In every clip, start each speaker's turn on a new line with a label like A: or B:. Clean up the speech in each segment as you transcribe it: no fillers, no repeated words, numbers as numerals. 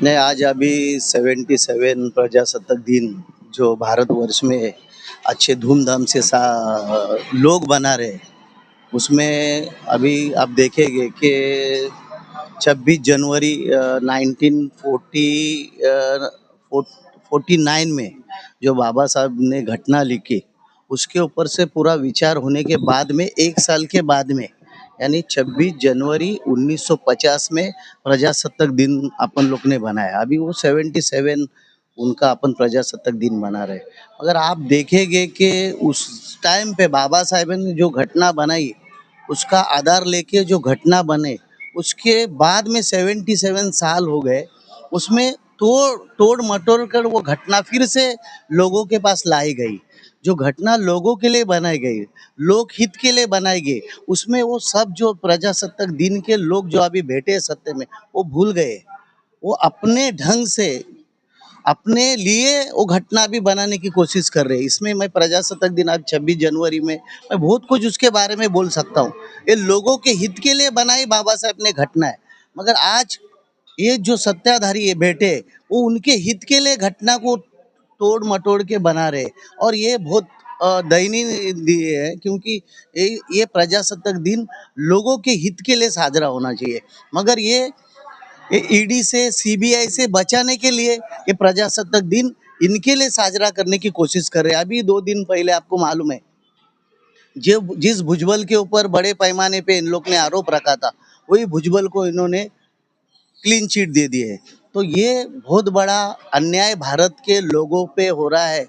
A: नहीं, आज अभी 77 प्रजासत्ताक दिन जो भारतवर्ष में अच्छे धूमधाम से लोग मना रहे हैं, उसमें अभी आप देखेंगे कि 26 जनवरी 1940 49 में जो बाबा साहब ने घटना लिखी, उसके ऊपर से पूरा विचार होने के बाद में 1 साल के बाद में, यानी 26 जनवरी 1950 में प्रजासत्ताक दिन अपन लोग ने बनाया। अभी वो 77 उनका अपन प्रजासत्ताक दिन मना रहे। मगर आप देखेंगे कि उस टाइम पे बाबा साहेब ने जो घटना बनाई, उसका आधार लेके जो घटना बने, उसके बाद में 77 साल हो गए, उसमें तोड़-मटोड़ कर वो घटना फिर से लोगों के पास लाई गई। जो घटना लोगों के लिए बनाई गई, लोक हित के लिए बनाई गई, उसमें वो सब जो प्रजासत्ताक दिन के लोग जो अभी बैठे हैं सत्ता में, वो भूल गए। वो अपने ढंग से अपने लिए वो घटना भी बनाने की कोशिश कर रहे हैं। इसमें मैं प्रजासत्ताक दिन आज 26 जनवरी में मैं बहुत कुछ उसके बारे में बोल सकता हूँ। ये लोगों के हित के लिए बनाई बाबा साहब ने घटना है। मगर आज ये जो सत्ताधारी है बैठे, वो उनके हित के लिए घटना को तोड़ मटोड़ के बना रहे, और ये बहुत दयनीय है, क्योंकि ये प्रजासत्ताक दिन लोगों के हित के लिए साजरा होना चाहिए। मगर ये ईडी से सीबीआई से बचाने के लिए ये प्रजासत्ताक दिन इनके लिए साजरा करने की कोशिश कर रहे हैं। अभी 2 दिन पहले आपको मालूम है, जो जिस भुजबल के ऊपर बड़े पैमाने पे इन लोग ने आरोप रखा था, वही भुजबल को इन्होंने क्लीन चिट दे दी है। तो ये बहुत बड़ा अन्याय भारत के लोगों पे हो रहा है।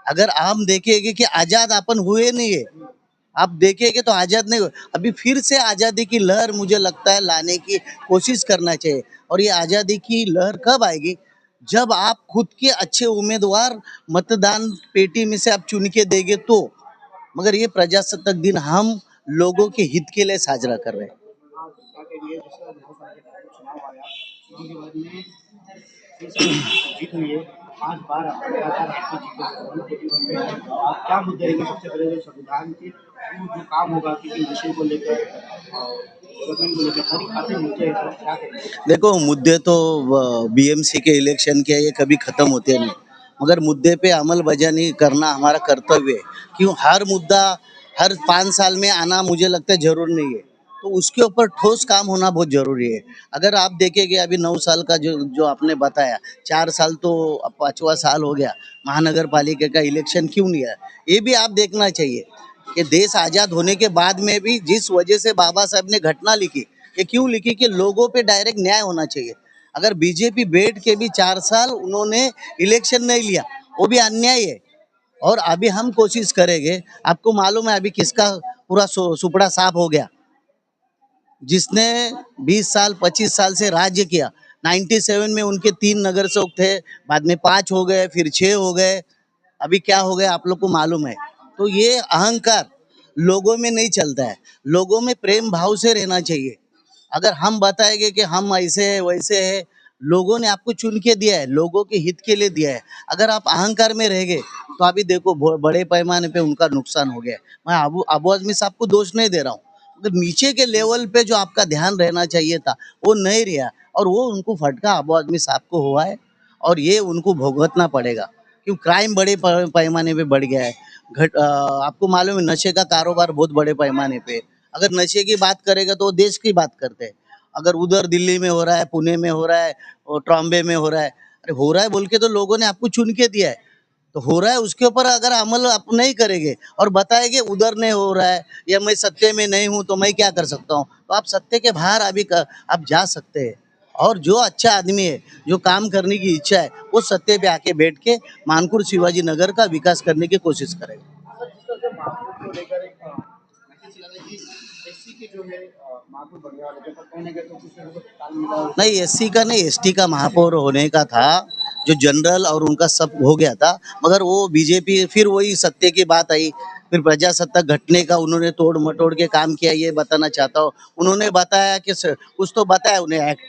A: अगर हम देखेंगे कि आज़ाद अपन हुए नहीं है, आप देखेंगे तो आज़ाद नहीं हुए। अभी फिर से आज़ादी की लहर मुझे लगता है लाने की कोशिश करना चाहिए, और ये आज़ादी की लहर कब आएगी? जब आप खुद के अच्छे उम्मीदवार मतदान पेटी में से आप चुन के देंगे तो। मगर ये प्रजासत्ताक दिन हम लोगों के हित के लिए साजरा कर रहे हैं।
B: क्या करिए जैसा 2 साल के पहले चुनाव आया, उसके बाद में फिर से जीत हुई है, 5 बार आप लगातार आप जीते हैं। आप क्या मुद्दे रहेंगे सबसे पहले जो संविधान के जो काम होगा क्योंकि नशे को लेकर गवर्नमेंट को लेकर हर काफ़ी मुद्दे हैं, तो क्या करेंगे?
A: देखो, मुद्दे तो बीएमसी के इलेक्शन के ये कभी ख़त्म होते नहीं, मगर मुद्दे पे अमल बजानी करना हमारा कर्तव्य है। क्यों हर मुद्दा हर 5 साल में आना मुझे लगता है ज़रूर नहीं है। तो उसके ऊपर ठोस काम होना बहुत ज़रूरी है। अगर आप देखेंगे अभी 9 साल का जो जो आपने बताया, 4 साल तो अब 5वां साल हो गया, महानगर पालिका का इलेक्शन क्यों नहीं है? ये भी आप देखना चाहिए कि देश आज़ाद होने के बाद में भी जिस वजह से बाबा साहब ने घटना लिखी, ये क्यों लिखी कि लोगों पे डायरेक्ट न्याय होना चाहिए। अगर बीजेपी बैठ के भी 4 साल उन्होंने इलेक्शन नहीं लिया, वो भी अन्याय है। और अभी हम कोशिश करेंगे, आपको मालूम है अभी किसका पूरा सुपड़ा साफ हो गया, जिसने 20 साल 25 साल से राज्य किया। 97 में उनके 3 नगर सेवक थे, बाद में 5 हो गए, फिर 6 हो गए, अभी क्या हो गया आप लोग को मालूम है। तो ये अहंकार लोगों में नहीं चलता है, लोगों में प्रेम भाव से रहना चाहिए। अगर हम बताएंगे कि हम ऐसे है वैसे है, लोगों ने आपको चुन के दिया है, लोगों के हित के लिए दिया है। अगर आप अहंकार में रह गए तो अभी देखो बड़े पैमाने पे उनका नुकसान हो गया है। मैं अबू आजमी साहब को दोष नहीं दे रहा हूँ, अगर नीचे के लेवल पे जो आपका ध्यान रहना चाहिए था वो नहीं रहा, और वो उनको फटका अबू आजमी साहब को हुआ है, और ये उनको भुगतना पड़ेगा। क्यों क्राइम बड़े पैमाने पे बढ़ गया है। आपको मालूम है नशे का कारोबार बहुत बड़े पैमाने पे है। अगर नशे की बात करेगा तो वो देश की बात करते हैं। अगर उधर दिल्ली में हो रहा है, पुणे में हो रहा है, और ट्रॉम्बे में हो रहा है, अरे हो रहा है बोल के तो लोगों ने आपको चुन के दिया है। तो हो रहा है उसके ऊपर अगर अमल आप नहीं करेंगे और बताएंगे उधर नहीं हो रहा है, या मैं सत्ते में नहीं हूँ तो मैं क्या कर सकता हूँ, तो आप सत्ते के बाहर आप जा सकते हैं। और जो अच्छा आदमी है, जो काम करने की इच्छा है, वो सत्ते पे आके बैठ के मानपुर शिवाजी नगर का विकास करने की कोशिश करेगा।
B: सर, जिस तरह से महापुर को लेकर एक मैसेज चला था कि एससी के जो है महापुर बनने वाले थे, पर कहीं ना कहीं तो कुछ ना कुछ ताल मिला
A: नहीं, एससी का नहीं, एसटी का महापौर होने का था, जो जनरल और उनका सब हो गया था। मगर वो बीजेपी फिर वही सत्य की बात आई, फिर प्रजासत्ताक घटने का उन्होंने तोड़ मटोड़ के काम किया, ये बताना चाहता हूँ। उन्होंने बताया कि कुछ तो बताया उन्हें एक्ट,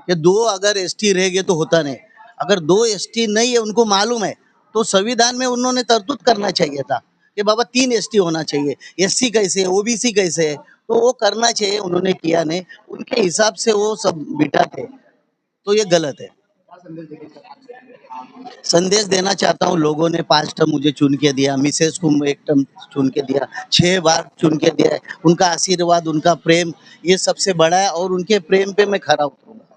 A: कि 2 अगर एसटी रह गए तो होता नहीं। अगर 2 एसटी नहीं है उनको मालूम है, तो संविधान में उन्होंने तरतूद करना चाहिए था कि बाबा 3 एसटी होना चाहिए। एससी कैसे है, ओबीसी कैसे है, तो वो करना चाहिए, उन्होंने किया नहीं। उनके हिसाब से वो सब बिठा थे, तो ये गलत है।
B: क्या संदेश देंगे सर?
A: संदेश देना चाहता हूँ, लोगों ने 5 टर्म मुझे चुन के दिया, मिसेज़ को 1 टर्म चुन के दिया, 6 बार चुन के दिया है। उनका आशीर्वाद, उनका प्रेम ये सबसे बड़ा है और उनके प्रेम पे मैं खरा उतरूँगा।